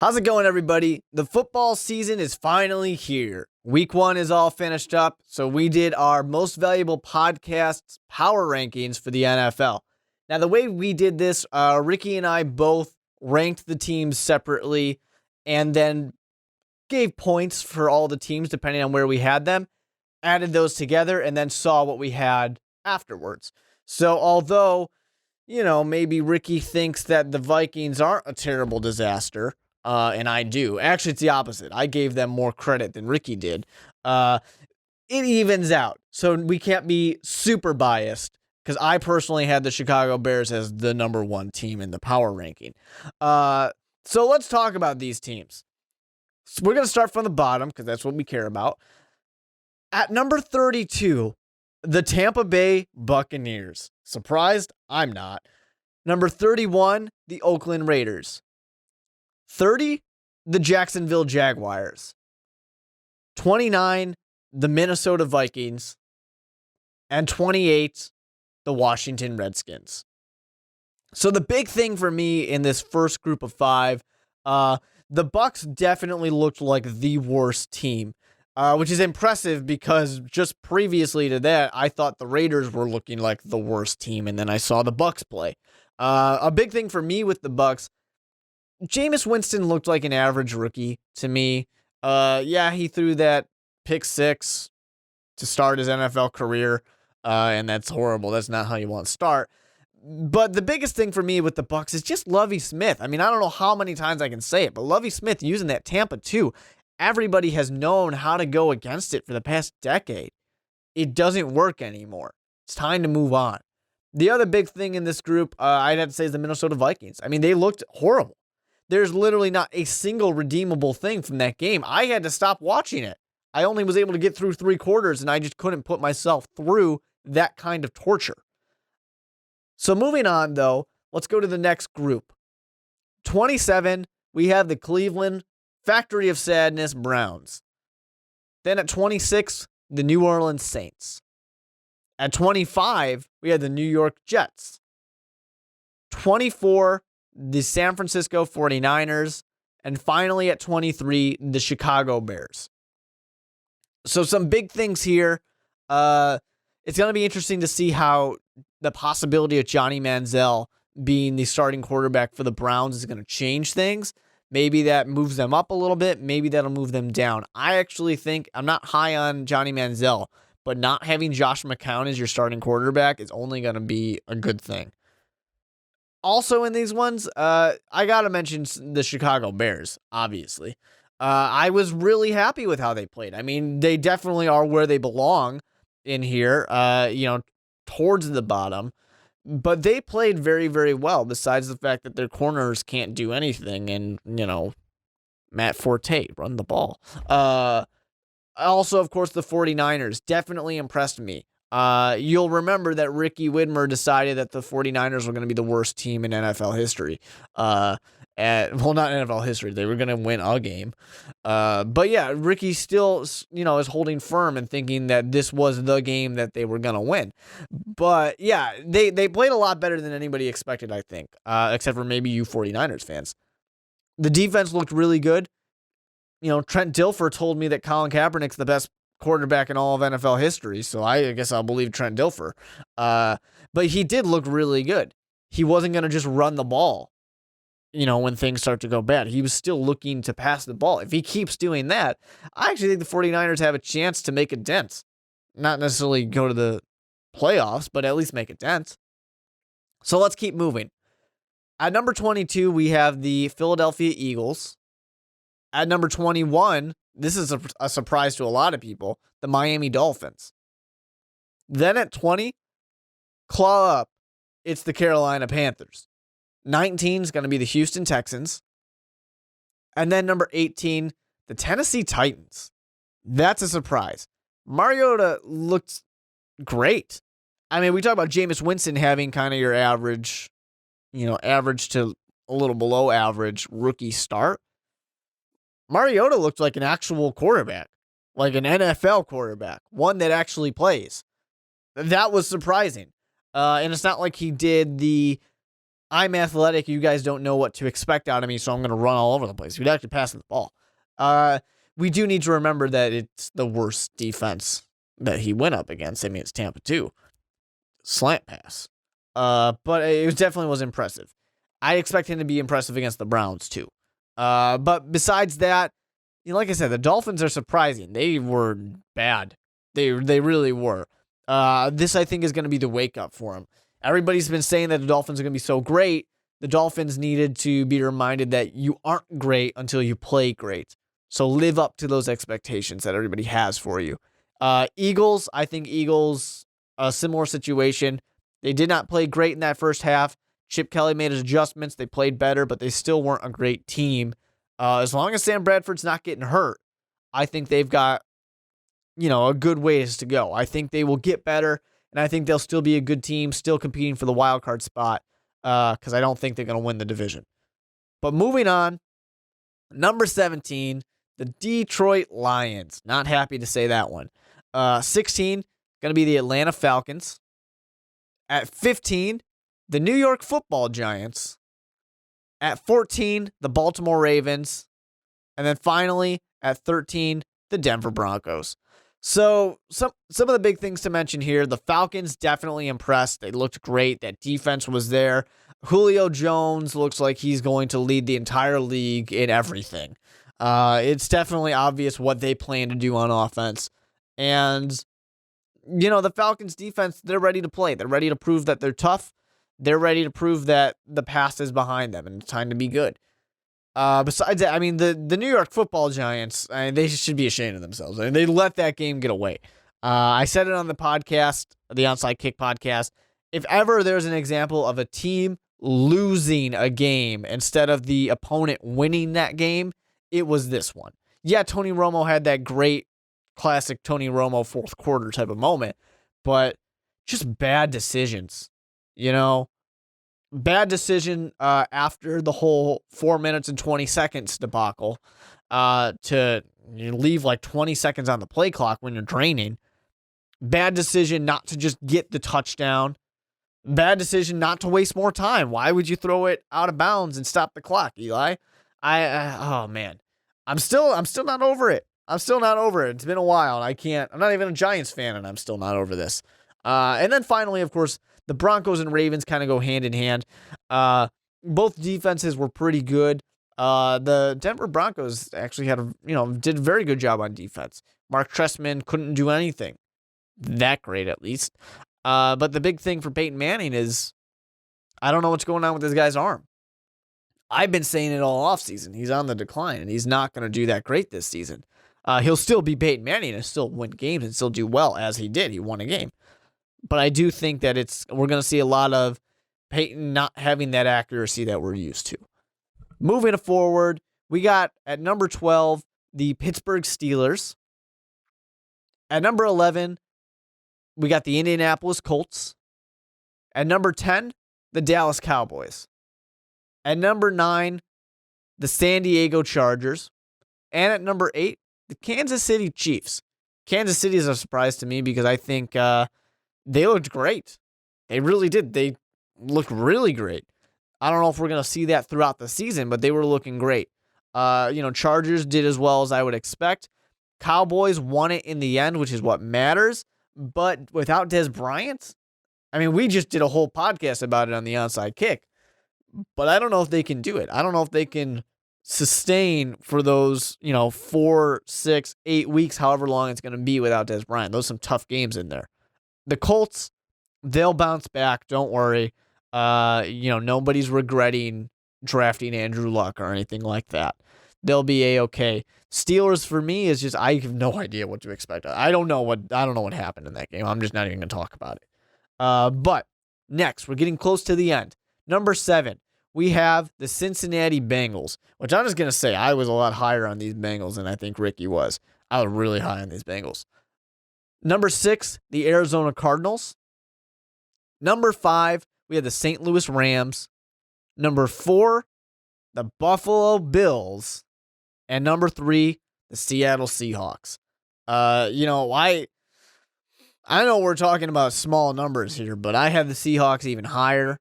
How's it going, everybody? The football season is finally here. Week 1 is all finished up, so we did our most valuable podcasts power rankings for the NFL. Now, the way we did this, Ricky and I both ranked the teams separately and then gave points for all the teams depending on where we had them, added those together, and then saw what we had afterwards. So, although, maybe Ricky thinks that the Vikings aren't a terrible disaster, and I do. Actually, it's the opposite. I gave them more credit than Ricky did. It evens out. So we can't be super biased because I personally had the Chicago Bears as the number 1 team in the power ranking. So let's talk about these teams. So we're going to start from the bottom because that's what we care about. At number 32, the Tampa Bay Buccaneers. Surprised? I'm not. Number 31, the Oakland Raiders. 30, the Jacksonville Jaguars. 29, the Minnesota Vikings. And 28, the Washington Redskins. So the big thing for me in this first group of 5, the Bucks definitely looked like the worst team, which is impressive because just previously to that, I thought the Raiders were looking like the worst team, and then I saw the Bucks play. A big thing for me with the Bucks, Jameis Winston looked like an average rookie to me. He threw that pick 6 to start his NFL career, and that's horrible. That's not how you want to start. But the biggest thing for me with the Bucks is just Lovie Smith. I mean, I don't know how many times I can say it, but Lovie Smith using that Tampa 2, everybody has known how to go against it for the past decade. It doesn't work anymore. It's time to move on. The other big thing in this group, I'd have to say, is the Minnesota Vikings. I mean, they looked horrible. There's literally not a single redeemable thing from that game. I had to stop watching it. I only was able to get through 3 quarters, and I just couldn't put myself through that kind of torture. So moving on, though, let's go to the next group. 27, we have the Cleveland Factory of Sadness Browns. Then at 26, the New Orleans Saints. At 25, we had the New York Jets. 24, the San Francisco 49ers, and finally at 23, the Chicago Bears. So some big things here. It's going to be interesting to see how the possibility of Johnny Manziel being the starting quarterback for the Browns is going to change things. Maybe that moves them up a little bit. Maybe that'll move them down. I actually think I'm not high on Johnny Manziel, but not having Josh McCown as your starting quarterback is only going to be a good thing. Also in these ones, I got to mention the Chicago Bears, obviously. I was really happy with how they played. I mean, they definitely are where they belong in here, towards the bottom. But they played very, very well, besides the fact that their corners can't do anything. And, Matt Forte, run the ball. Also, of course, the 49ers definitely impressed me. You'll remember that Ricky Widmer decided that the 49ers were going to be the worst team in NFL history. Not NFL history. They were going to win a game. But yeah, Ricky still, is holding firm and thinking that this was the game that they were going to win. But yeah, they played a lot better than anybody expected, I think, except for maybe you 49ers fans. The defense looked really good. Trent Dilfer told me that Colin Kaepernick's the best quarterback in all of NFL history, so I guess I'll believe Trent Dilfer. But he did look really good. He wasn't going to just run the ball, when things start to go bad. He was still looking to pass the ball. If he keeps doing that, I actually think the 49ers have a chance to make a dent. Not necessarily go to the playoffs, but at least make a dent. So let's keep moving. At number 22, we have the Philadelphia Eagles. At number 21, this is a surprise to a lot of people, the Miami Dolphins. Then at 20, claw up, it's the Carolina Panthers. 19 is going to be the Houston Texans. And then number 18, the Tennessee Titans. That's a surprise. Mariota looked great. I mean, we talk about Jameis Winston having kind of your average, average to a little below average rookie start. Mariota looked like an actual quarterback, like an NFL quarterback, one that actually plays. That was surprising. And it's not like he did the I'm athletic. You guys don't know what to expect out of me, so I'm going to run all over the place. We'd actually pass the ball. We do need to remember that it's the worst defense that he went up against. I mean, it's Tampa too. Slant pass. But it definitely was impressive. I expect him to be impressive against the Browns too. But besides that, like I said, the Dolphins are surprising. They were bad. They really were. This, I think, is going to be the wake-up for them. Everybody's been saying that the Dolphins are going to be so great. The Dolphins needed to be reminded that you aren't great until you play great. So live up to those expectations that everybody has for you. Eagles, I think Eagles, a similar situation. They did not play great in that first half. Chip Kelly made his adjustments. They played better, but they still weren't a great team. As long as Sam Bradford's not getting hurt, I think they've got, a good ways to go. I think they will get better, and I think they'll still be a good team, still competing for the wild card spot, because I don't think they're going to win the division. But moving on, number 17, the Detroit Lions. Not happy to say that one. 16, going to be the Atlanta Falcons. At 15, the New York Football Giants. At 14, the Baltimore Ravens. And then finally, at 13, the Denver Broncos. So some of the big things to mention here, the Falcons definitely impressed. They looked great. That defense was there. Julio Jones looks like he's going to lead the entire league in everything. It's definitely obvious what they plan to do on offense. And, the Falcons defense, they're ready to play. They're ready to prove that they're tough. They're ready to prove that the past is behind them and it's time to be good. Besides that, I mean, the New York Football Giants, they should be ashamed of themselves. I mean, they let that game get away. I said it on the podcast, the Onside Kick podcast. If ever there's an example of a team losing a game instead of the opponent winning that game, it was this one. Yeah, Tony Romo had that great classic Tony Romo fourth quarter type of moment, but just bad decisions, Bad decision after the whole 4 minutes and 20 seconds debacle to leave like 20 seconds on the play clock when you're draining. Bad decision not to just get the touchdown. Bad decision not to waste more time. Why would you throw it out of bounds and stop the clock, Eli? Oh man, I'm still not over it. I'm still not over it. It's been a while. And I'm not even a Giants fan, and I'm still not over this. And then finally, of course, the Broncos and Ravens kind of go hand in hand. Both defenses were pretty good. The Denver Broncos actually did a very good job on defense. Mark Trestman couldn't do anything that great, at least. But the big thing for Peyton Manning is I don't know what's going on with this guy's arm. I've been saying it all offseason. He's on the decline, and he's not going to do that great this season. He'll still be Peyton Manning and still win games and still do well, as he did. He won a game. But I do think that we're going to see a lot of Peyton not having that accuracy that we're used to. Moving forward, we got at number 12, the Pittsburgh Steelers. At number 11, we got the Indianapolis Colts. At number 10, the Dallas Cowboys. At number 9, the San Diego Chargers. And at number 8, the Kansas City Chiefs. Kansas City is a surprise to me because I think they looked great. They really did. They looked really great. I don't know if we're going to see that throughout the season, but they were looking great. Chargers did as well as I would expect. Cowboys won it in the end, which is what matters. But without Dez Bryant, we just did a whole podcast about it on the Onside Kick. But I don't know if they can do it. I don't know if they can sustain for those, 4, 6, 8 weeks, however long it's going to be without Dez Bryant. Those are some tough games in there. The Colts, they'll bounce back. Don't worry. Nobody's regretting drafting Andrew Luck or anything like that. They'll be A-okay. Steelers for me is just I have no idea what to expect. I don't know what happened in that game. I'm just not even going to talk about it. But next, we're getting close to the end. Number 7, we have the Cincinnati Bengals, which I'm just going to say I was a lot higher on these Bengals than I think Ricky was. I was really high on these Bengals. Number 6, the Arizona Cardinals. Number 5, we have the St. Louis Rams. Number 4, the Buffalo Bills. And number 3, the Seattle Seahawks. I know we're talking about small numbers here, but I have the Seahawks even higher.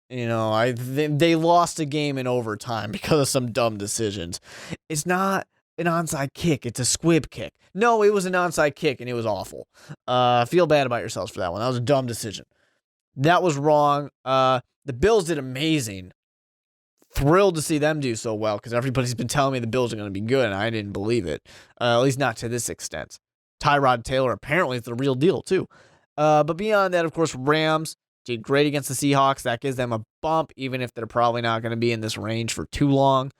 They lost a game in overtime because of some dumb decisions. It's not an onside kick. It's a squib kick. No, it was an onside kick, and it was awful. Feel bad about yourselves for that one. That was a dumb decision. That was wrong. The Bills did amazing. Thrilled to see them do so well because everybody's been telling me the Bills are going to be good, and I didn't believe it, at least not to this extent. Tyrod Taylor apparently is the real deal, too. But beyond that, of course, Rams did great against the Seahawks. That gives them a bump, even if they're probably not going to be in this range for too long.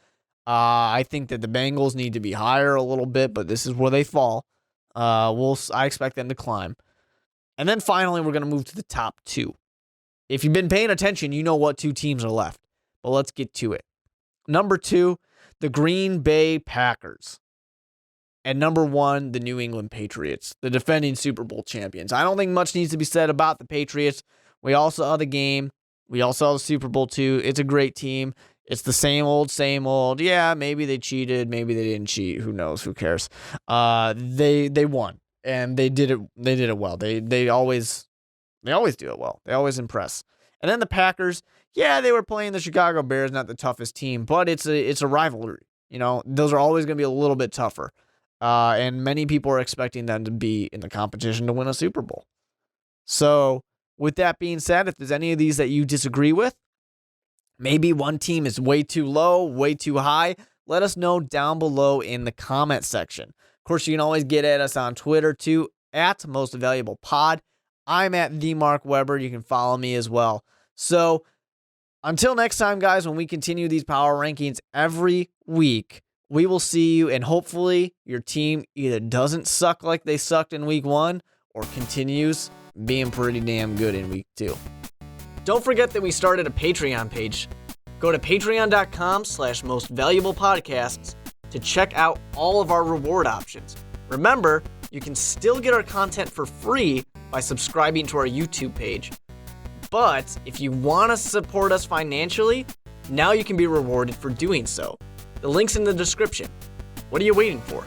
I think that the Bengals need to be higher a little bit, but this is where they fall. I expect them to climb. And then finally, we're going to move to the top two. If you've been paying attention, you know what two teams are left. But let's get to it. Number 2, the Green Bay Packers. And number 1, the New England Patriots, the defending Super Bowl champions. I don't think much needs to be said about the Patriots. We all saw the game. We all saw the Super Bowl too. It's a great team. It's the same old, same old. Yeah, maybe they cheated. Maybe they didn't cheat. Who knows? Who cares? They won, and they did it. They did it well. They always do it well. They always impress. And then the Packers. Yeah, they were playing the Chicago Bears, not the toughest team, but it's a rivalry. Those are always going to be a little bit tougher. And many people are expecting them to be in the competition to win a Super Bowl. So, with that being said, if there's any of these that you disagree with, maybe one team is way too low, way too high, let us know down below in the comment section. Of course, you can always get at us on Twitter too, at Most Valuable Pod. I'm at the Mark Weber. You can follow me as well. So, until next time, guys, when we continue these power rankings every week, we will see you, and hopefully your team either doesn't suck like they sucked in week 1 or continues being pretty damn good in week 2. Don't forget that we started a Patreon page. Go to patreon.com/mostvaluablepodcasts to check out all of our reward options. Remember, you can still get our content for free by subscribing to our YouTube page. But if you want to support us financially, now you can be rewarded for doing so. The link's in the description. What are you waiting for?